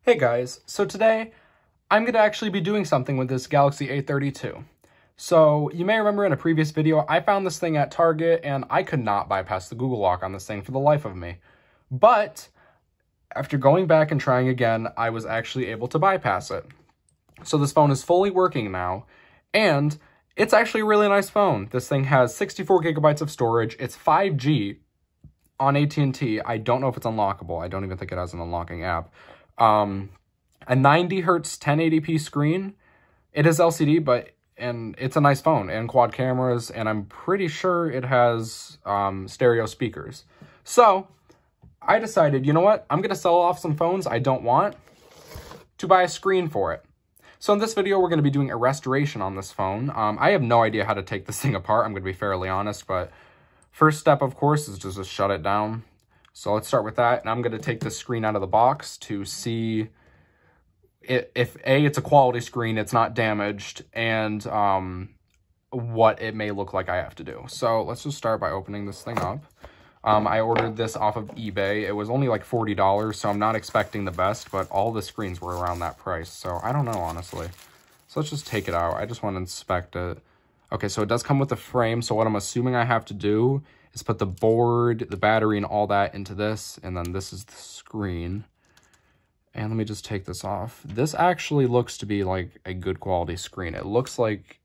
Hey guys, so today I'm going to actually be doing something with this Galaxy A32. So you may remember in a previous video, I found this thing at Target and I could not bypass the Google lock on this thing for the life of me. But after going back and trying again, I was actually able to bypass it. So this phone is fully working now, and it's actually a really nice phone. This thing has 64 gigabytes of storage. It's 5G on AT&T. I don't know if it's unlockable. I don't even think it has an unlocking app. A 90 hertz 1080p screen. It is LCD, and it's a nice phone, and quad cameras, and I'm pretty sure it has stereo speakers. So I decided, you know what? I'm gonna sell off some phones I don't want to buy a screen for it. So in this video, we're gonna be doing a restoration on this phone. I have no idea how to take this thing apart. I'm gonna be fairly honest, but first step, of course, is just to shut it down. So let's start with that, and I'm going to take this screen out of the box to see if A, it's a quality screen, it's not damaged, and what it may look like I have to do. So let's just start by opening this thing up. I ordered this off of eBay. It was only like $40, so I'm not expecting the best, but all the screens were around that price, so I don't know, honestly. So let's just take it out. I just want to inspect it. Okay, so it does come with a frame, so what I'm assuming I have to do is put the board, the battery, and all that into this, and then this is the screen. And let me just take this off. This actually looks to be like a good quality screen. It looks like,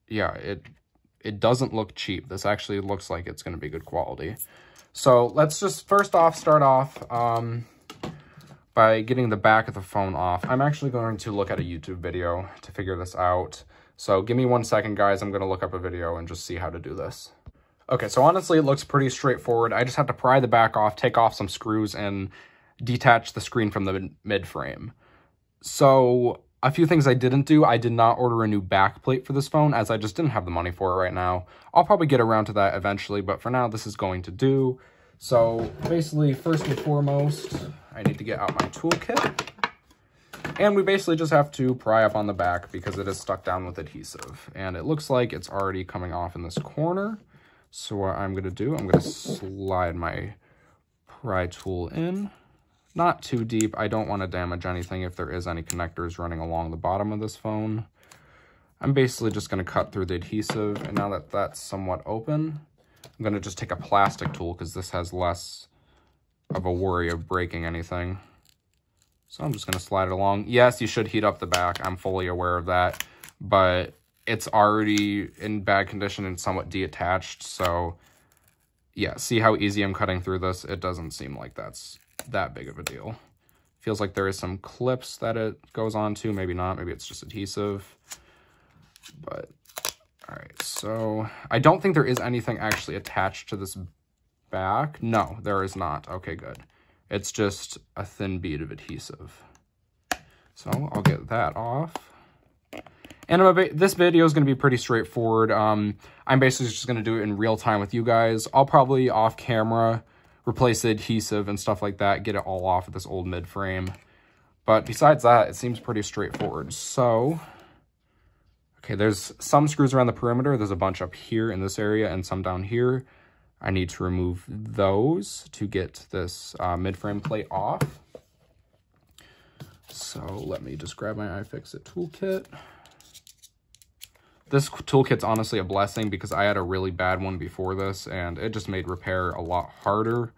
yeah, it doesn't look cheap. This actually looks like it's going to be good quality. So let's just first off start off by getting the back of the phone off. I'm actually going to look at a YouTube video to figure this out. So give me 1 second, guys. I'm going to look up a video and just see how to do this. Okay, so honestly, it looks pretty straightforward. I just have to pry the back off, take off some screws, and detach the screen from the mid frame. So a few things I didn't do. I did not order a new back plate for this phone, as I just didn't have the money for it right now. I'll probably get around to that eventually, but for now, this is going to do. So basically, first and foremost, I need to get out my toolkit. And we basically just have to pry up on the back because it is stuck down with adhesive. And it looks like it's already coming off in this corner. So what I'm going to do, I'm going to slide my pry tool in. Not too deep. I don't want to damage anything if there is any connectors running along the bottom of this phone. I'm basically just going to cut through the adhesive. And now that that's somewhat open, I'm going to just take a plastic tool because this has less of a worry of breaking anything. So I'm just going to slide it along. Yes, you should heat up the back. I'm fully aware of that. But it's already in bad condition and somewhat detached. So yeah, see how easy I'm cutting through this? It doesn't seem like that's that big of a deal. Feels like there is some clips that it goes on to. Maybe not. Maybe it's just adhesive. But all right. So I don't think there is anything actually attached to this back. No, there is not. Okay, good. It's just a thin bead of adhesive. So I'll get that off. And this video is going to be pretty straightforward. I'm basically just going to do it in real time with you guys. I'll probably off camera replace the adhesive and stuff like that, get it all off of this old mid frame. But besides that, it seems pretty straightforward. So, okay, there's some screws around the perimeter. There's a bunch up here in this area and some down here. I need to remove those to get this mid-frame plate off. So let me just grab my iFixit toolkit. This toolkit's honestly a blessing because I had a really bad one before this and it just made repair a lot harder.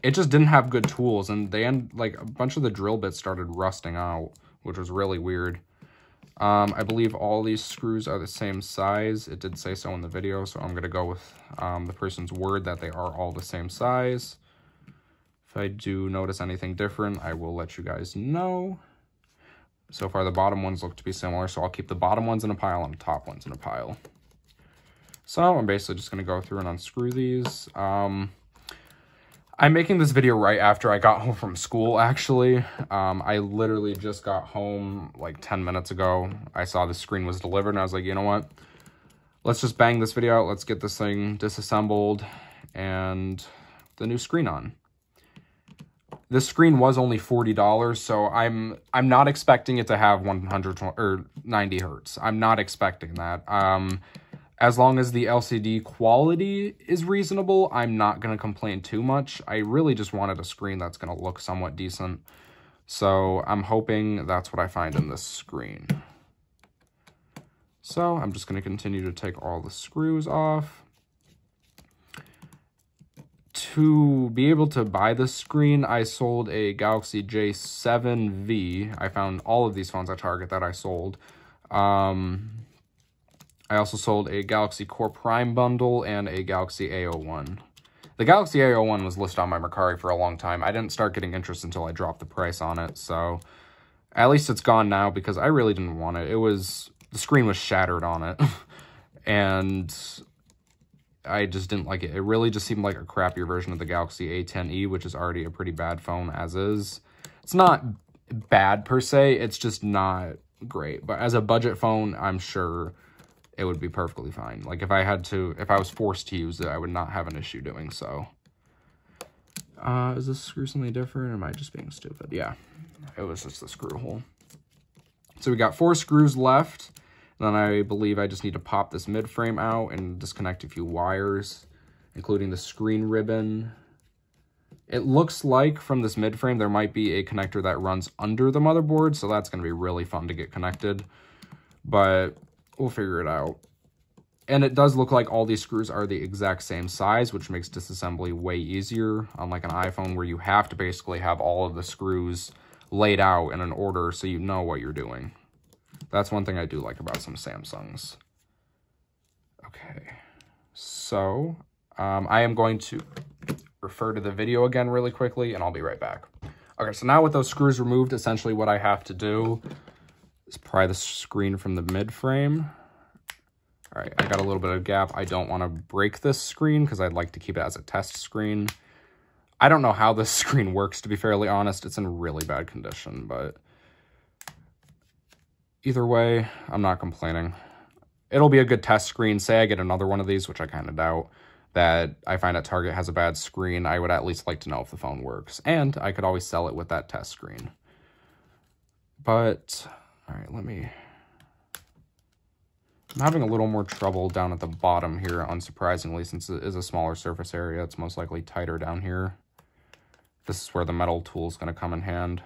It just didn't have good tools, and like a bunch of the drill bits started rusting out, which was really weird. I believe all these screws are the same size. It did say so in the video, so I'm going to go with the person's word that they are all the same size. If I do notice anything different, I will let you guys know. So far, the bottom ones look to be similar, so I'll keep the bottom ones in a pile and the top ones in a pile. So I'm basically just going to go through and unscrew these. I'm making this video right after I got home from school, actually. I literally just got home like 10 minutes ago. I saw the screen was delivered, and I was like, you know what? Let's just bang this video out. Let's get this thing disassembled and the new screen on. This screen was only $40, so I'm not expecting it to have 100 or 90 hertz. I'm not expecting that. As long as the LCD quality is reasonable, I'm not going to complain too much. I really just wanted a screen that's going to look somewhat decent. So I'm hoping that's what I find in this screen. So I'm just going to continue to take all the screws off. To be able to buy this screen, I sold a Galaxy J7V. I found all of these phones at Target that I sold. I also sold a Galaxy Core Prime bundle and a Galaxy A01. The Galaxy A01 was listed on my Mercari for a long time. I didn't start getting interest until I dropped the price on it, so at least it's gone now because I really didn't want it. The screen was shattered on it, and I just didn't like it. It really just seemed like a crappier version of the Galaxy A10e, which is already a pretty bad phone as is. It's not bad per se, it's just not great. But as a budget phone, I'm sure it would be perfectly fine. Like if I was forced to use it, I would not have an issue doing so. Is this screw something different, or am I just being stupid? Yeah, it was just the screw hole. So we got 4 screws left. Then I believe I just need to pop this mid-frame out and disconnect a few wires, including the screen ribbon. It looks like from this mid-frame there might be a connector that runs under the motherboard, so that's going to be really fun to get connected. But we'll figure it out. And it does look like all these screws are the exact same size, which makes disassembly way easier, unlike an iPhone where you have to basically have all of the screws laid out in an order so you know what you're doing. That's one thing I do like about some Samsungs. Okay, so I am going to refer to the video again really quickly, and I'll be right back. Okay, so now with those screws removed, essentially what I have to do is pry the screen from the mid-frame. All right, I got a little bit of gap. I don't want to break this screen because I'd like to keep it as a test screen. I don't know how this screen works, to be fairly honest. It's in really bad condition, but either way, I'm not complaining. It'll be a good test screen. Say I get another one of these, which I kind of doubt, that I find at Target has a bad screen, I would at least like to know if the phone works. And I could always sell it with that test screen. But, all right, I'm having a little more trouble down at the bottom here, unsurprisingly, since it is a smaller surface area. It's most likely tighter down here. This is where the metal tool is going to come in hand.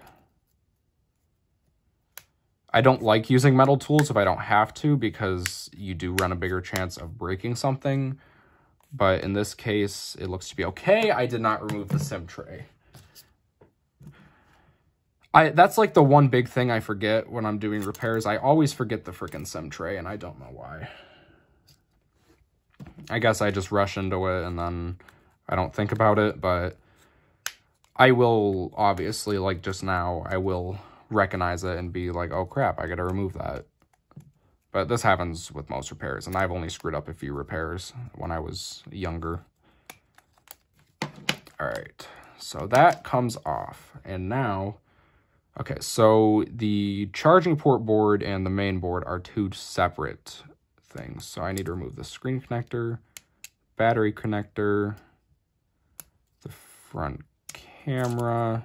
I don't like using metal tools if I don't have to, because you do run a bigger chance of breaking something. But in this case, it looks to be okay. I did not remove the SIM tray. That's like the one big thing I forget when I'm doing repairs. I always forget the freaking SIM tray, and I don't know why. I guess I just rush into it, and then I don't think about it, but I will, obviously, like just now, I will recognize it and be like, oh crap, I gotta remove that. But this happens with most repairs, and I've only screwed up a few repairs when I was younger. All right, so that comes off, and now, okay, so the charging port board and the main board are 2 separate things. So I need to remove the screen connector, battery connector, the front camera.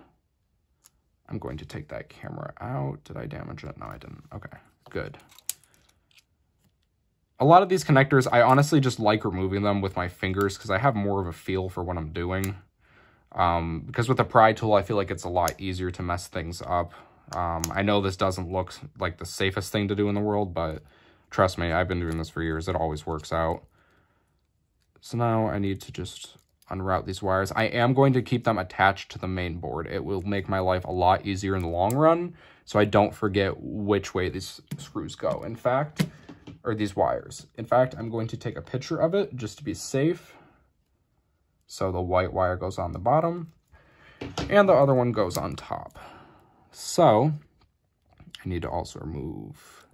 I'm going to take that camera out. Did I damage it? No, I didn't. Okay, good. A lot of these connectors, I honestly just like removing them with my fingers because I have more of a feel for what I'm doing. Because with the pry tool, I feel like it's a lot easier to mess things up. I know this doesn't look like the safest thing to do in the world, but trust me, I've been doing this for years. It always works out. So now I need to just unroute these wires. I am going to keep them attached to the main board. It will make my life a lot easier in the long run, so I don't forget which way these screws go. In fact, or these wires. In fact, I'm going to take a picture of it just to be safe. So the white wire goes on the bottom, and the other one goes on top. So I need to also remove,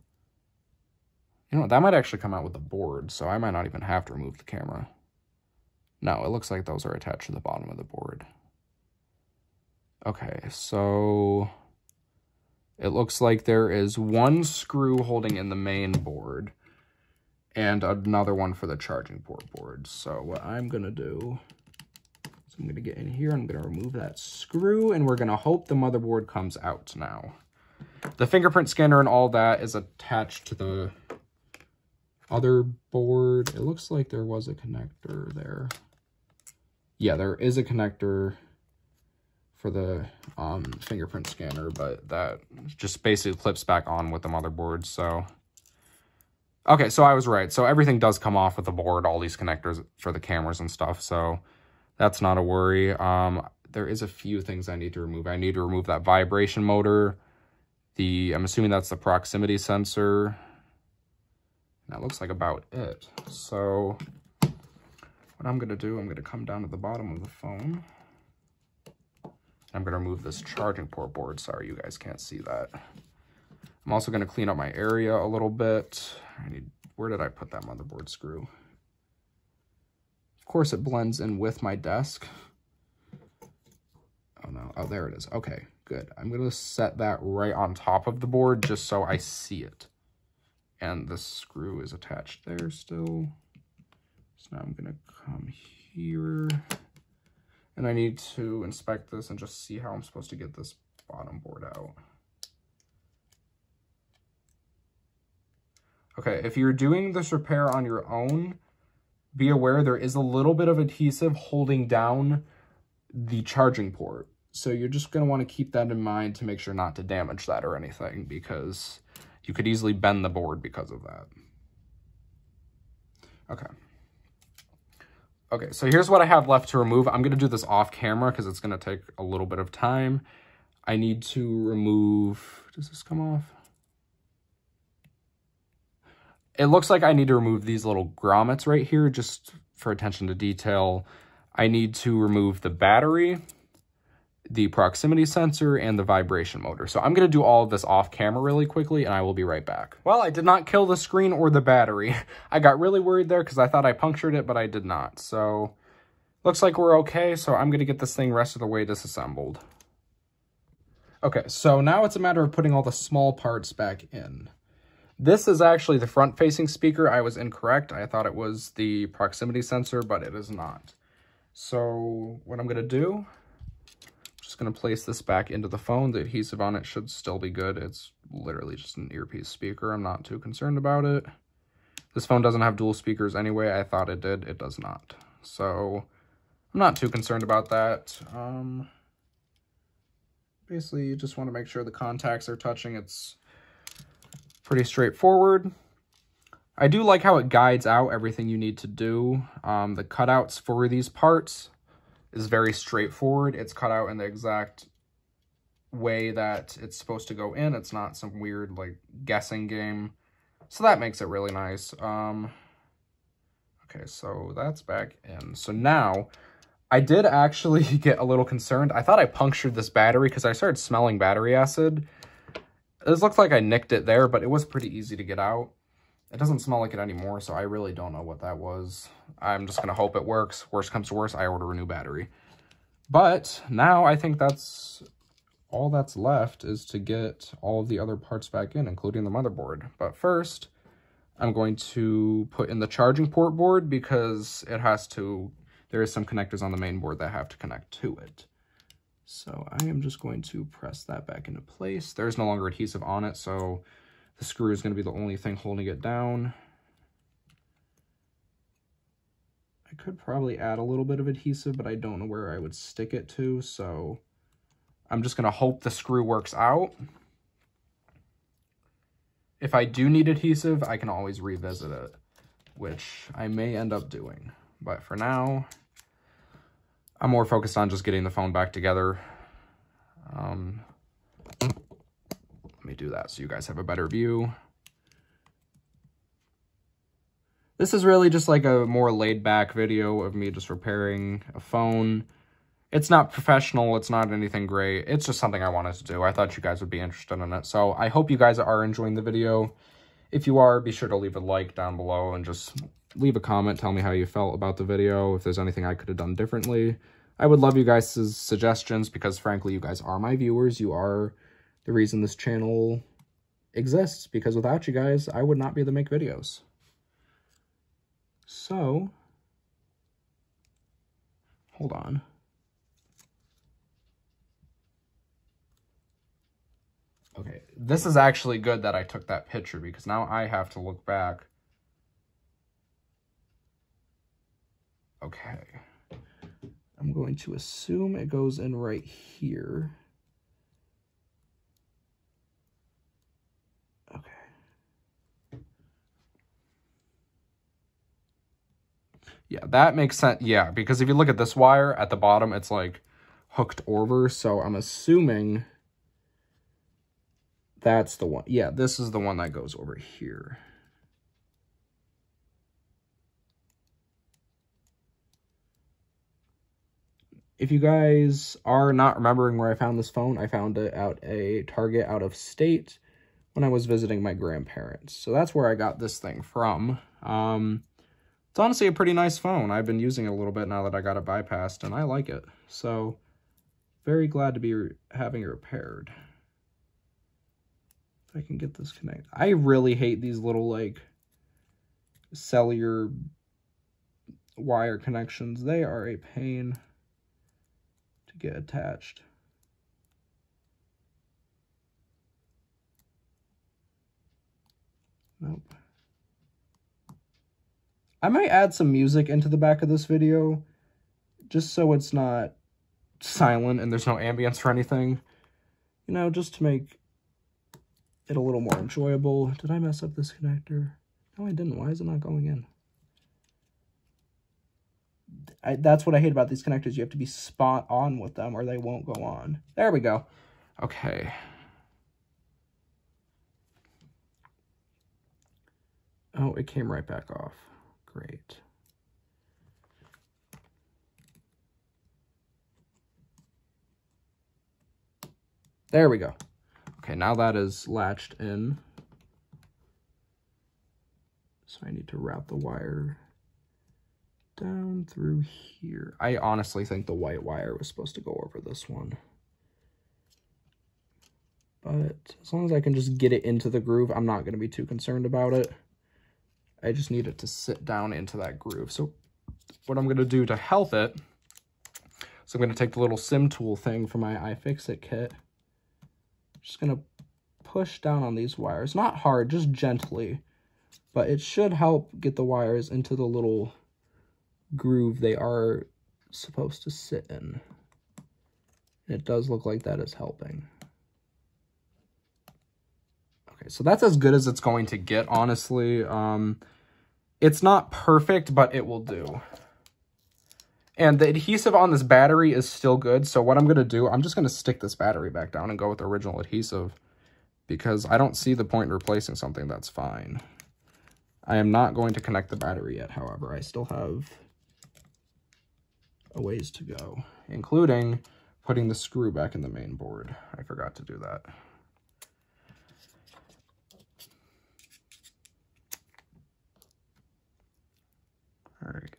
you know, that might actually come out with the board, so I might not even have to remove the camera. No, it looks like those are attached to the bottom of the board. Okay, so it looks like there is 1 screw holding in the main board and another one for the charging port board. So what I'm going to do is I'm going to get in here, I'm going to remove that screw, and we're going to hope the motherboard comes out now. The fingerprint scanner and all that is attached to the other board, it looks like there was a connector there. Yeah, there is a connector for the fingerprint scanner, but that just basically clips back on with the motherboard. So, okay, so I was right. So everything does come off with the board, all these connectors for the cameras and stuff. So that's not a worry. There is a few things I need to remove. I need to remove that vibration motor. I'm assuming that's the proximity sensor. That looks like about it. So what I'm gonna do, I'm gonna come down to the bottom of the phone. I'm going to remove this charging port board. Sorry, you guys can't see that. I'm also going to clean up my area a little bit. Where did I put that motherboard screw? Of course, it blends in with my desk. Oh, no. Oh, there it is. Okay, good. I'm going to set that right on top of the board just so I see it. And the screw is attached there still. So now I'm going to come here. And I need to inspect this and just see how I'm supposed to get this bottom board out. Okay, if you're doing this repair on your own, be aware there is a little bit of adhesive holding down the charging port. So you're just going to want to keep that in mind to make sure not to damage that or anything, because you could easily bend the board because of that. Okay. Okay, so here's what I have left to remove. I'm going to do this off camera because it's going to take a little bit of time. I need to remove... Does this come off? It looks like I need to remove these little grommets right here just for attention to detail. I need to remove the battery, the proximity sensor, and the vibration motor. So I'm going to do all of this off camera really quickly, and I will be right back. Well, I did not kill the screen or the battery. I got really worried there because I thought I punctured it, but I did not. So looks like we're okay. So I'm going to get this thing rest of the way disassembled. Okay, so now it's a matter of putting all the small parts back in. This is actually the front-facing speaker. I was incorrect. I thought it was the proximity sensor, but it is not. So what I'm going to do, just going to place this back into the phone. The adhesive on it should still be good. It's literally just an earpiece speaker. I'm not too concerned about it. This phone doesn't have dual speakers anyway. I thought it did. It does not. So I'm not too concerned about that. Basically, you just want to make sure the contacts are touching. It's pretty straightforward. I do like how it guides out everything you need to do. The cutouts for these parts is very straightforward. It's cut out in the exact way that it's supposed to go in. It's not some weird like guessing game. So that makes it really nice. Okay, so that's back in. So now I did actually get a little concerned. I thought I punctured this battery because I started smelling battery acid. This looked like I nicked it there, but it was pretty easy to get out. It doesn't smell like it anymore, so I really don't know what that was. I'm just going to hope it works. Worst comes to worst, I order a new battery. But now I think that's all that's left is to get all of the other parts back in, including the motherboard. But first, I'm going to put in the charging port board because it has to, there is some connectors on the main board that have to connect to it. So I am just going to press that back into place. There's no longer adhesive on it, so the screw is going to be the only thing holding it down. I could probably add a little bit of adhesive, but I don't know where I would stick it to, so I'm just going to hope the screw works out. If I do need adhesive, I can always revisit it, which I may end up doing. But for now, I'm more focused on just getting the phone back together. Let me do that so you guys have a better view. This is really just like a more laid back video of me just repairing a phone. It's not professional, it's not anything great. It's just something I wanted to do. I thought you guys would be interested in it. So I hope you guys are enjoying the video. If you are, be sure to leave a like down below and just leave a comment. Tell me how you felt about the video, if there's anything I could have done differently. I would love you guys' suggestions because frankly, you guys are my viewers. You are the reason this channel exists, because without you guys, I would not be able to make videos. So, hold on. Okay, this is actually good that I took that picture because now I have to look back Okay. I'm going to assume it goes in right here. Okay. Yeah, that makes sense. Yeah, because if you look at this wire at the bottom, it's like hooked over. So I'm assuming that's the one. Yeah, this is the one that goes over here. If you guys are not remembering where I found this phone, I found it at a Target out of state when I was visiting my grandparents. So that's where I got this thing from. It's honestly a pretty nice phone. I've been using it a little bit now that I got it bypassed, and I like it. So very glad to be having it repaired. If I can get this connected. I really hate these little, like, cellular wire connections. They are a pain to get attached. Nope. I might add some music into the back of this video, just so it's not silent and there's no ambience or anything. You know, just to make it a little more enjoyable. Did I mess up this connector? No, I didn't. Why is it not going in? That's what I hate about these connectors. You have to be spot on with them or they won't go on. There we go. Okay. Oh, it came right back off. Great. There we go. Okay, now that is latched in. So I need to route the wire down through here. I honestly think the white wire was supposed to go over this one. But as long as I can just get it into the groove, I'm not going to be too concerned about it. I just need it to sit down into that groove. So what I'm going to do to help it, so I'm going to take the little sim tool thing from my iFixit kit. Just going to push down on these wires. Not hard, just gently. But it should help get the wires into the little groove they are supposed to sit in. It does look like that is helping. Okay, so that's as good as it's going to get, honestly. It's not perfect, but it will do. And the adhesive on this battery is still good, so what I'm going to do, I'm just going to stick this battery back down and go with the original adhesive, because I don't see the point in replacing something that's fine. I am not going to connect the battery yet, however. I still have a ways to go, including putting the screw back in the main board. I forgot to do that. All right.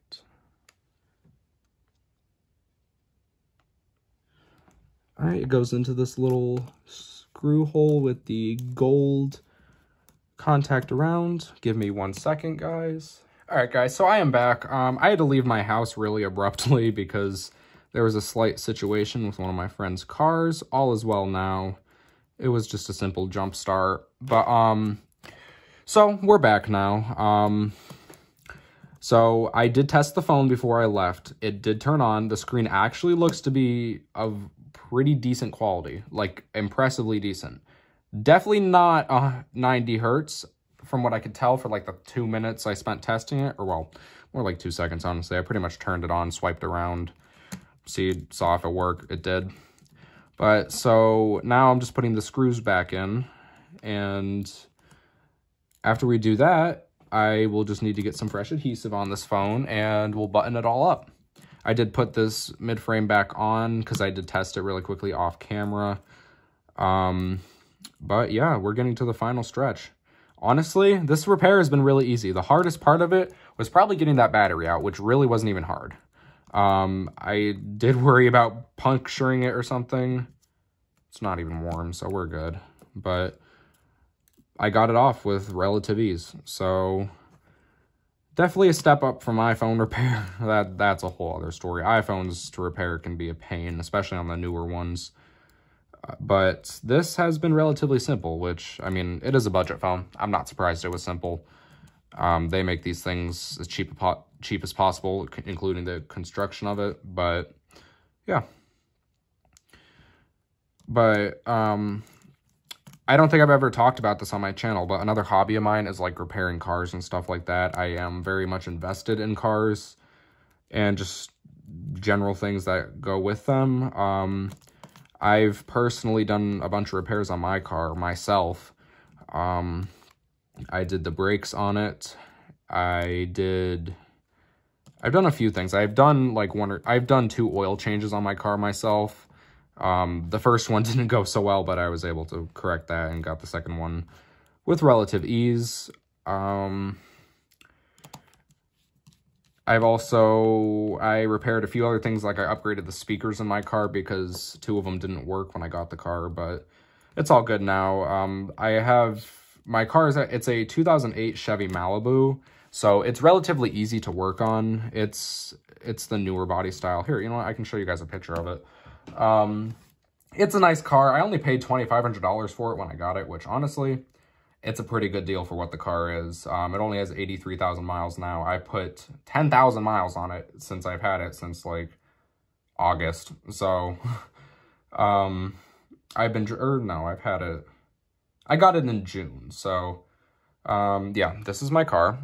All right, it goes into this little screw hole with the gold contact around. Give me 1 second, guys. All right, guys, so I am back. I had to leave my house really abruptly because there was a slight situation with one of my friend's cars. All is well now. It was just a simple jump start. But, so we're back now. So I did test the phone before I left. It did turn on. The screen actually looks to be of pretty decent quality, like impressively decent. Definitely not 90 hertz from what I could tell for like the 2 minutes I spent testing it, or well, more like 2 seconds, honestly. I pretty much turned it on, swiped around, saw if it worked. It did. But so now I'm just putting the screws back in, and after we do that, I will just need to get some fresh adhesive on this phone and we'll button it all up. I did put this mid-frame back on because I did test it really quickly off camera. But yeah, we're getting to the final stretch. Honestly, this repair has been really easy. The hardest part of it was probably getting that battery out, which really wasn't even hard. I did worry about puncturing it or something. It's not even warm, so we're good. But I got it off with relative ease, so definitely a step up from iPhone repair. That's a whole other story. iPhones to repair can be a pain, especially on the newer ones. But this has been relatively simple, which, I mean, it is a budget phone. I'm not surprised it was simple. They make these things as cheap as possible, including the construction of it. But yeah. But I don't think I've ever talked about this on my channel, but another hobby of mine is like repairing cars and stuff like that. I am very much invested in cars and just general things that go with them. I've personally done a bunch of repairs on my car myself. I did the brakes on it. I've done a few things. I've done I've done 2 oil changes on my car myself. The first one didn't go so well, but I was able to correct that and got the second one with relative ease. I repaired a few other things, like I upgraded the speakers in my car because 2 of them didn't work when I got the car, but it's all good now. My car it's a 2008 Chevy Malibu, so it's relatively easy to work on. It's the newer body style. Here, you know what? I can show you guys a picture of it. It's a nice car. I only paid $2,500 for it when I got it, which honestly, it's a pretty good deal for what the car is. It only has 83,000 miles now. I put 10,000 miles on it since I've had it since like August. So, I've had it. I got it in June. So, yeah, this is my car.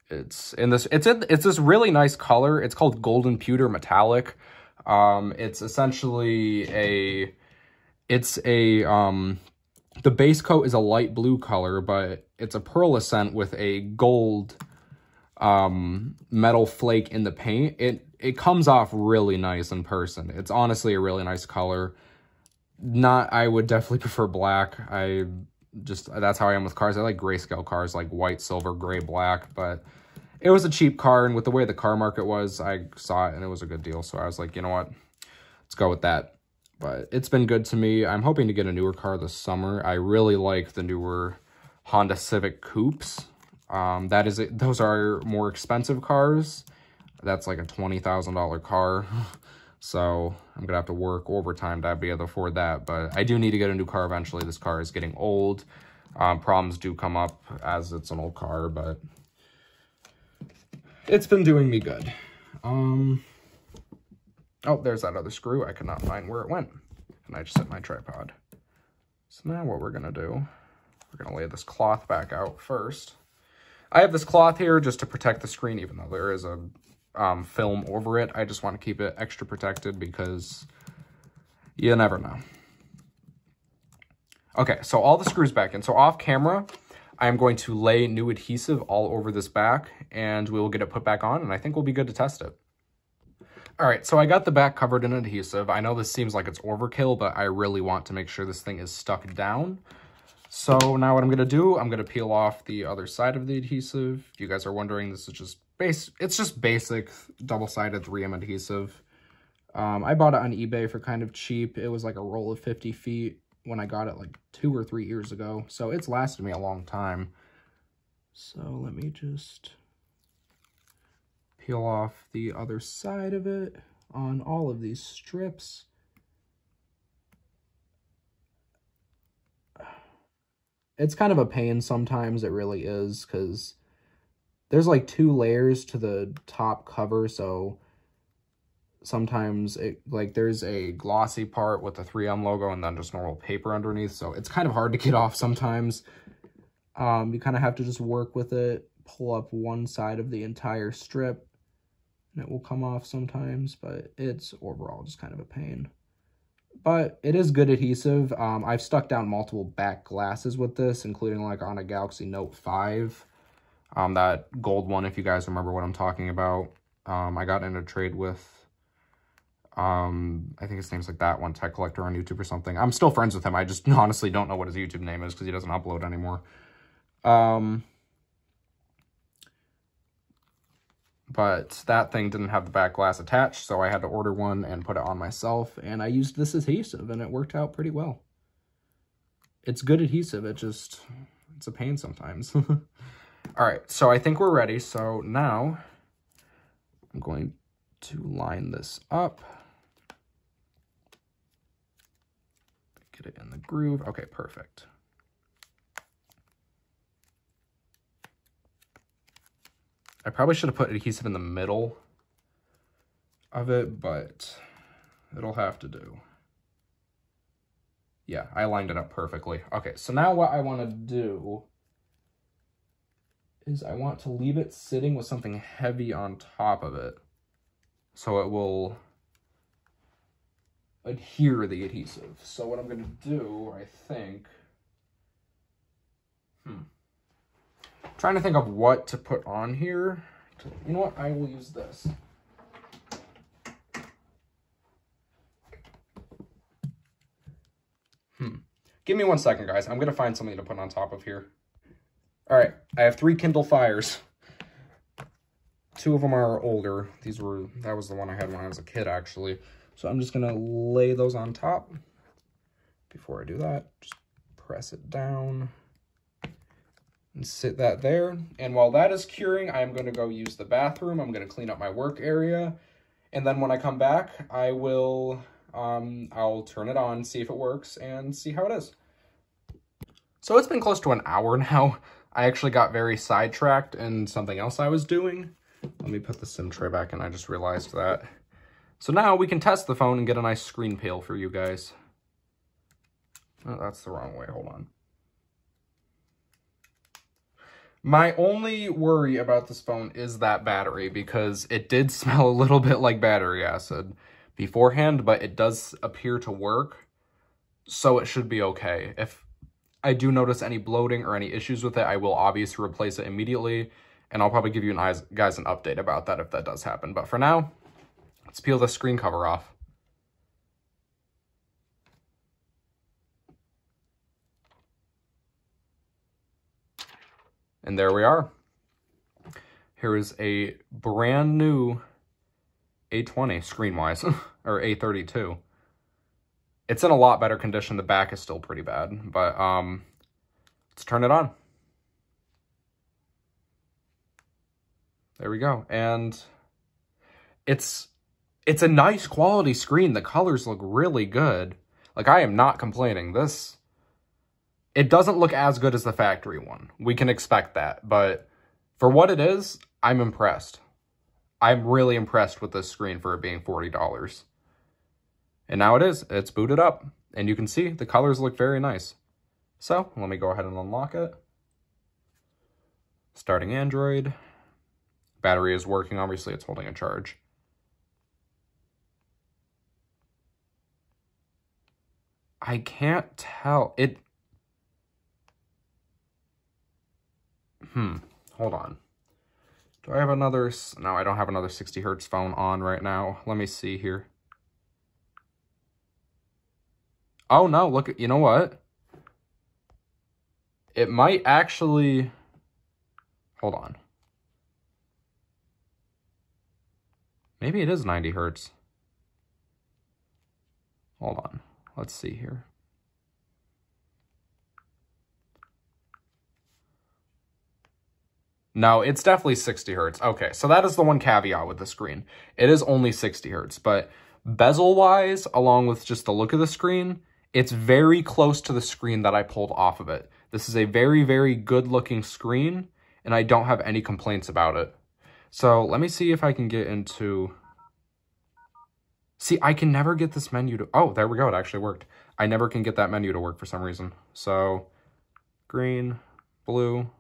It's this really nice color. It's called Golden Pewter Metallic. It's essentially the base coat is a light blue color, but it's a pearlescent with a gold metal flake in the paint. It comes off really nice in person. It's honestly a really nice color. I would definitely prefer black. That's how I am with cars. I like grayscale cars, like white, silver, gray, black, but it was a cheap car, and with the way the car market was, I saw it and it was a good deal. So I was like, you know what? Let's go with that. But it's been good to me. I'm hoping to get a newer car this summer. I really like the newer Honda Civic Coupes. Those are more expensive cars. That's like a $20,000 car. So I'm gonna have to work overtime to be able to afford that. But I do need to get a new car eventually. This car is getting old. Problems do come up as it's an old car, but it's been doing me good. Oh, there's that other screw. I could not find where it went. And I just hit my tripod. So now what we're gonna do, we're gonna lay this cloth back out first. I have this cloth here just to protect the screen, even though there is a film over it. I just want to keep it extra protected because you never know. Okay, so all the screws back in. So off camera, I'm going to lay new adhesive all over this back, and we will get it put back on, and I think we'll be good to test it. All right, so I got the back covered in adhesive. I know this seems like it's overkill, but I really want to make sure this thing is stuck down. So now what I'm gonna do, I'm gonna peel off the other side of the adhesive. If you guys are wondering, this is just it's just basic double-sided 3M adhesive. I bought it on eBay for kind of cheap. It was like a roll of 50 feet when I got it like 2 or 3 years ago. So it's lasted me a long time. So let me just peel off the other side of it on all of these strips. It's kind of a pain sometimes, it really is, because there's like 2 layers to the top cover, so sometimes there's a glossy part with the 3M logo and then just normal paper underneath, so it's kind of hard to get off sometimes. You kind of have to just work with it, pull up one side of the entire strip, and it will come off sometimes, but it's overall just kind of a pain. But it is good adhesive. I've stuck down multiple back glasses with this, including like on a Galaxy Note 5. That gold one, if you guys remember what I'm talking about. I got in a trade with, I think his name's like that one, Tech Collector on YouTube or something. I'm still friends with him. I just honestly don't know what his YouTube name is because he doesn't upload anymore. But that thing didn't have the back glass attached, so I had to order one and put it on myself, and I used this adhesive, and it worked out pretty well. It's good adhesive, it's a pain sometimes. All right, so I think we're ready, so now I'm going to line this up. Get it in the groove. Okay, perfect. I probably should have put adhesive in the middle of it, but it'll have to do. Yeah, I lined it up perfectly. Okay, so now what I want to do is I want to leave it sitting with something heavy on top of it so it will adhere the adhesive. So what I'm going to do, I think, trying to think of what to put on here. You know what? I will use this. Give me 1 second, guys. I'm going to find something to put on top of here. All right, I have 3 Kindle Fires. 2 of them are older. That was the one I had when I was a kid, actually. So I'm just going to lay those on top. Before I do that, just press it down and sit that there. And while that is curing, I'm going to go use the bathroom. I'm going to clean up my work area. And then when I come back, I will, I'll turn it on, see if it works, and see how it is. So it's been close to an hour now. I actually got very sidetracked in something else I was doing. Let me put the SIM tray back in. I just realized that. So now we can test the phone and get a nice screen peel for you guys. Oh, that's the wrong way. Hold on. My only worry about this phone is that battery, because it did smell a little bit like battery acid beforehand, but it does appear to work, so it should be okay. If I do notice any bloating or any issues with it, I will obviously replace it immediately, and I'll probably give you guys an update about that if that does happen. But for now, let's peel the screen cover off. And there we are. Here is a brand new A20 screen-wise, or A32. It's in a lot better condition. The back is still pretty bad, but let's turn it on. There we go. And it's a nice quality screen. The colors look really good. Like, I am not complaining. It doesn't look as good as the factory one. We can expect that, but for what it is, I'm impressed. I'm really impressed with this screen for it being $40. And now it is. It's booted up, and you can see the colors look very nice. So let me go ahead and unlock it. Starting Android. Battery is working. Obviously, it's holding a charge. I can't tell. Hold on. Do I have another? No, I don't have another 60 hertz phone on right now. Let me see here. Oh no, look, you know what? It might actually, hold on. Maybe it is 90 hertz. Hold on, let's see here. No, it's definitely 60 hertz. Okay, so that is the one caveat with the screen. It is only 60 hertz, but bezel-wise, along with just the look of the screen, it's very close to the screen that I pulled off of it. This is a very, very good-looking screen, and I don't have any complaints about it. So let me see if I can get into... See, I can never get this menu to... Oh, there we go. It actually worked. I never can get that menu to work for some reason. So, green, blue...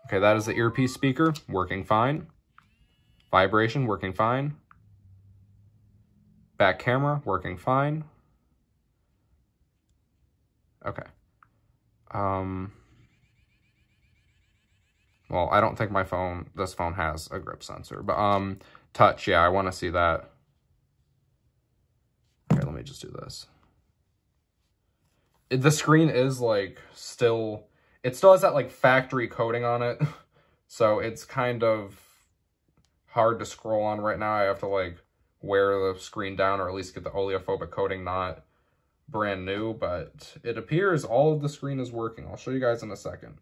Okay, that is the earpiece speaker, working fine. Vibration, working fine. Back camera, working fine. Okay. Well, I don't think this phone has a grip sensor, but touch, yeah, I want to see that. Okay, let me just do this. The screen is like still... It still has that like factory coating on it, so it's kind of hard to scroll on right now. I have to like wear the screen down or at least get the oleophobic coating not brand new, but it appears all of the screen is working. I'll show you guys in a second.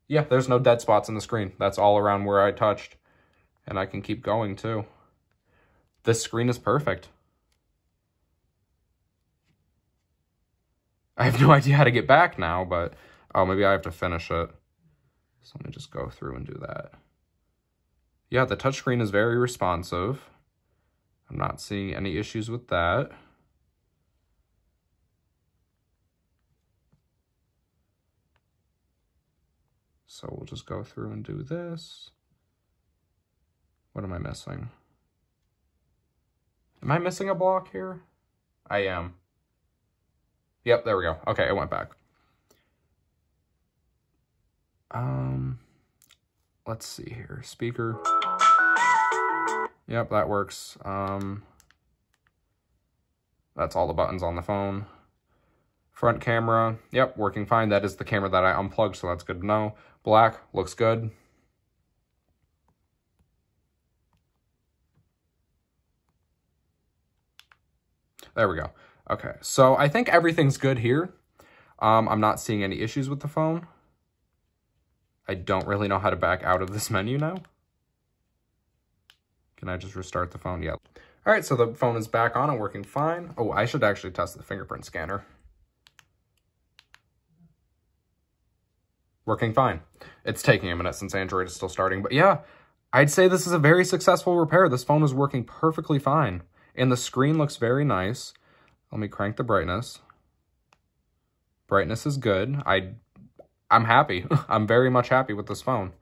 Yeah, there's no dead spots in the screen. That's all around where I touched, and I can keep going too. This screen is perfect. I have no idea how to get back now, but, oh, maybe I have to finish it. So let me just go through and do that. Yeah, the touchscreen is very responsive. I'm not seeing any issues with that. So we'll just go through and do this. What am I missing? Am I missing a block here? I am. Yep, there we go. Okay, it went back. Let's see here. Speaker. Yep, that works. That's all the buttons on the phone. Front camera. Yep, working fine. That is the camera that I unplugged, so that's good to know. Black, looks good. There we go. Okay, so I think everything's good here. I'm not seeing any issues with the phone. I don't really know how to back out of this menu now. Can I just restart the phone? Yeah. All right, so the phone is back on and working fine. Oh, I should actually test the fingerprint scanner. Working fine. It's taking a minute since Android is still starting, but yeah, I'd say this is a very successful repair. This phone is working perfectly fine, and the screen looks very nice. Let me crank the brightness. Brightness is good. I'm happy. I'm very much happy with this phone.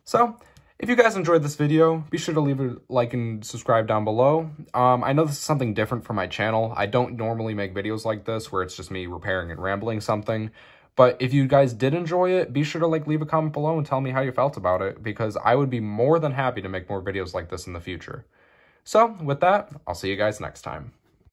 So, if you guys enjoyed this video, be sure to leave a like and subscribe down below. I know this is something different from my channel. I don't normally make videos like this where it's just me repairing and rambling something. But if you guys did enjoy it, be sure to leave a comment below and tell me how you felt about it, because I would be more than happy to make more videos like this in the future. So, with that, I'll see you guys next time.